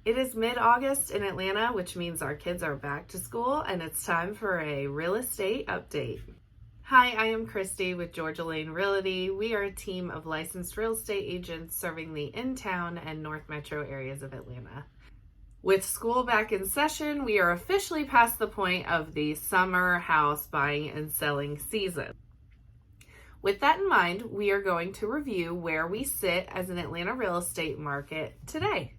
It is mid-August in Atlanta, which means our kids are back to school, and it's time for a real estate update. Hi, I am Christy with Georgia Lane Realty. We are a team of licensed real estate agents serving the in-town and North Metro areas of Atlanta. With school back in session, we are officially past the point of the summer house buying and selling season. With that in mind, we are going to review where we sit as an Atlanta real estate market today.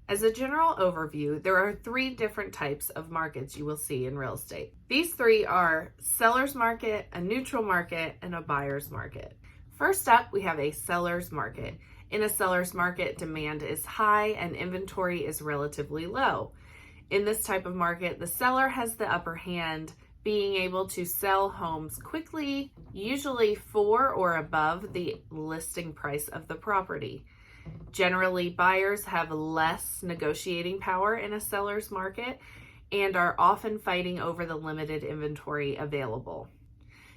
As a general overview, there are 3 different types of markets you will see in real estate. These 3 are seller's market, a neutral market, and a buyer's market. First up, we have a seller's market. In a seller's market, demand is high and inventory is relatively low. In this type of market, the seller has the upper hand, being able to sell homes quickly, usually for or above the listing price of the property. Generally, buyers have less negotiating power in a seller's market and are often fighting over the limited inventory available.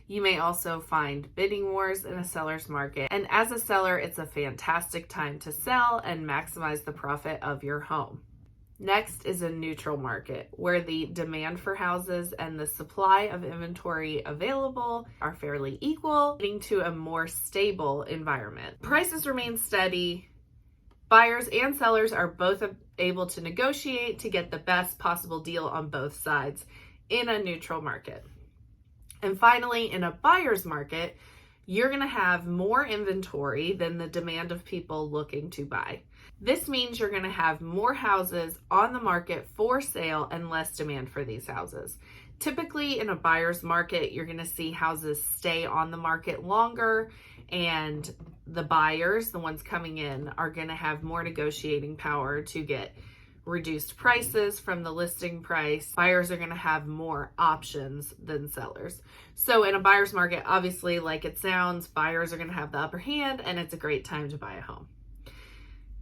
You may also find bidding wars in a seller's market, and as a seller, it's a fantastic time to sell and maximize the profit of your home. Next is a neutral market, where the demand for houses and the supply of inventory available are fairly equal, leading to a more stable environment. Prices remain steady. Buyers and sellers are both able to negotiate to get the best possible deal on both sides in a neutral market. And finally, in a buyer's market, you're going to have more inventory than the demand of people looking to buy. This means you're going to have more houses on the market for sale and less demand for these houses. Typically, in a buyer's market, you're going to see houses stay on the market longer, and the buyers, the ones coming in, are going to have more negotiating power to get reduced prices from the listing price. Buyers are going to have more options than sellers. So in a buyer's market, obviously, like it sounds, buyers are going to have the upper hand, and it's a great time to buy a home.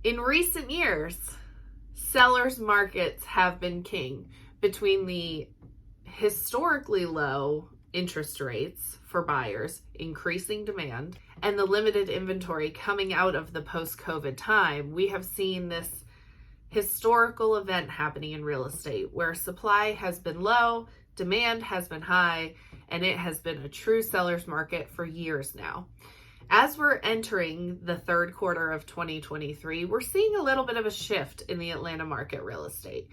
In recent years, sellers' markets have been king between the historically low interest rates for buyers, increasing demand, and the limited inventory coming out of the post-COVID time. We have seen this historical event happening in real estate where supply has been low, demand has been high, and it has been a true seller's market for years now. As we're entering the third quarter of 2023, we're seeing a little bit of a shift in the Atlanta market real estate.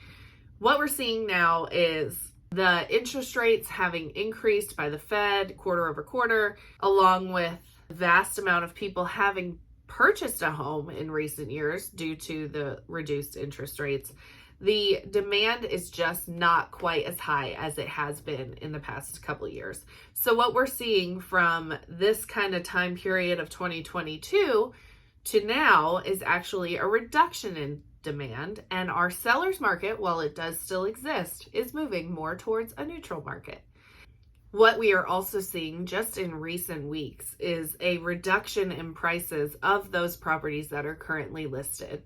What we're seeing now is the interest rates having increased by the Fed quarter over quarter, along with a vast amount of people having purchased a home in recent years due to the reduced interest rates. The demand is just not quite as high as it has been in the past couple of years. So what we're seeing from this kind of time period of 2022 to now is actually a reduction in demand, and our seller's market, while it does still exist, is moving more towards a neutral market. What we are also seeing just in recent weeks is a reduction in prices of those properties that are currently listed.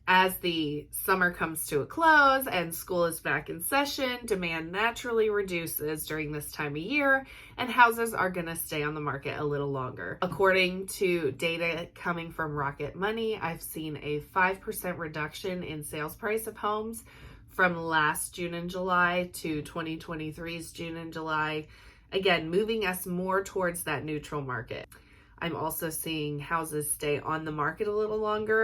As the summer comes to a close and school is back in session, demand naturally reduces during this time of year, and houses are going to stay on the market a little longer. According to data coming from Rocket Money, I've seen a 5% reduction in sales price of homes from last June and July to 2023's June and July, again, moving us more towards that neutral market. I'm also seeing houses stay on the market a little longer,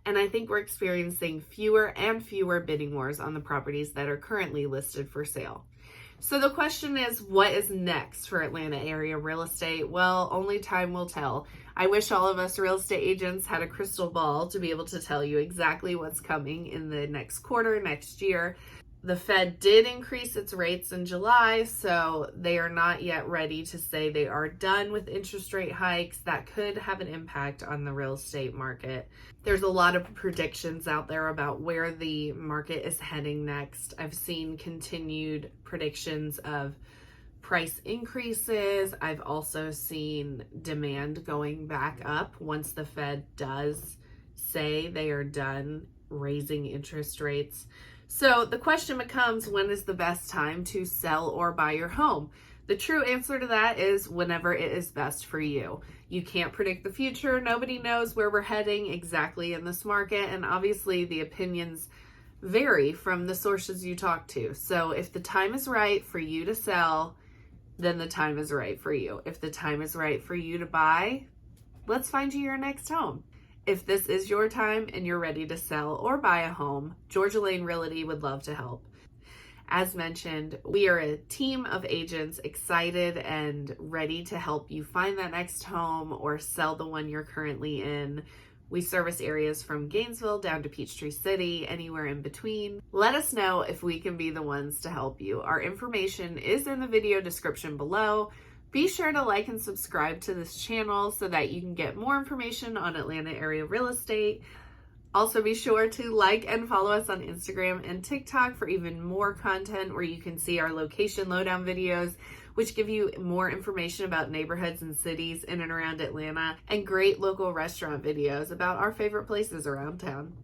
and I think we're experiencing fewer and fewer bidding wars on the properties that are currently listed for sale. So the question is, what is next for Atlanta area real estate? Well, only time will tell. I wish all of us real estate agents had a crystal ball to be able to tell you exactly what's coming in the next quarter, next year. The Fed did increase its rates in July, so they are not yet ready to say they are done with interest rate hikes. That could have an impact on the real estate market. There's a lot of predictions out there about where the market is heading next. I've seen continued predictions of price increases. I've also seen demand going back up once the Fed does say they are done raising interest rates. So the question becomes, when is the best time to sell or buy your home? The true answer to that is whenever it is best for you. You can't predict the future. Nobody knows where we're heading exactly in this market. And obviously the opinions vary from the sources you talk to. So if the time is right for you to sell, then the time is right for you. If the time is right for you to buy, let's find you your next home. If this is your time and you're ready to sell or buy a home, Georgia Lane Realty would love to help. As mentioned, we are a team of agents excited and ready to help you find that next home or sell the one you're currently in. We service areas from Gainesville down to Peachtree City, anywhere in between. Let us know if we can be the ones to help you. Our information is in the video description below. Be sure to like and subscribe to this channel so that you can get more information on Atlanta area real estate. Also, be sure to like and follow us on Instagram and TikTok for even more content where you can see our location lowdown videos, which give you more information about neighborhoods and cities in and around Atlanta, and great local restaurant videos about our favorite places around town.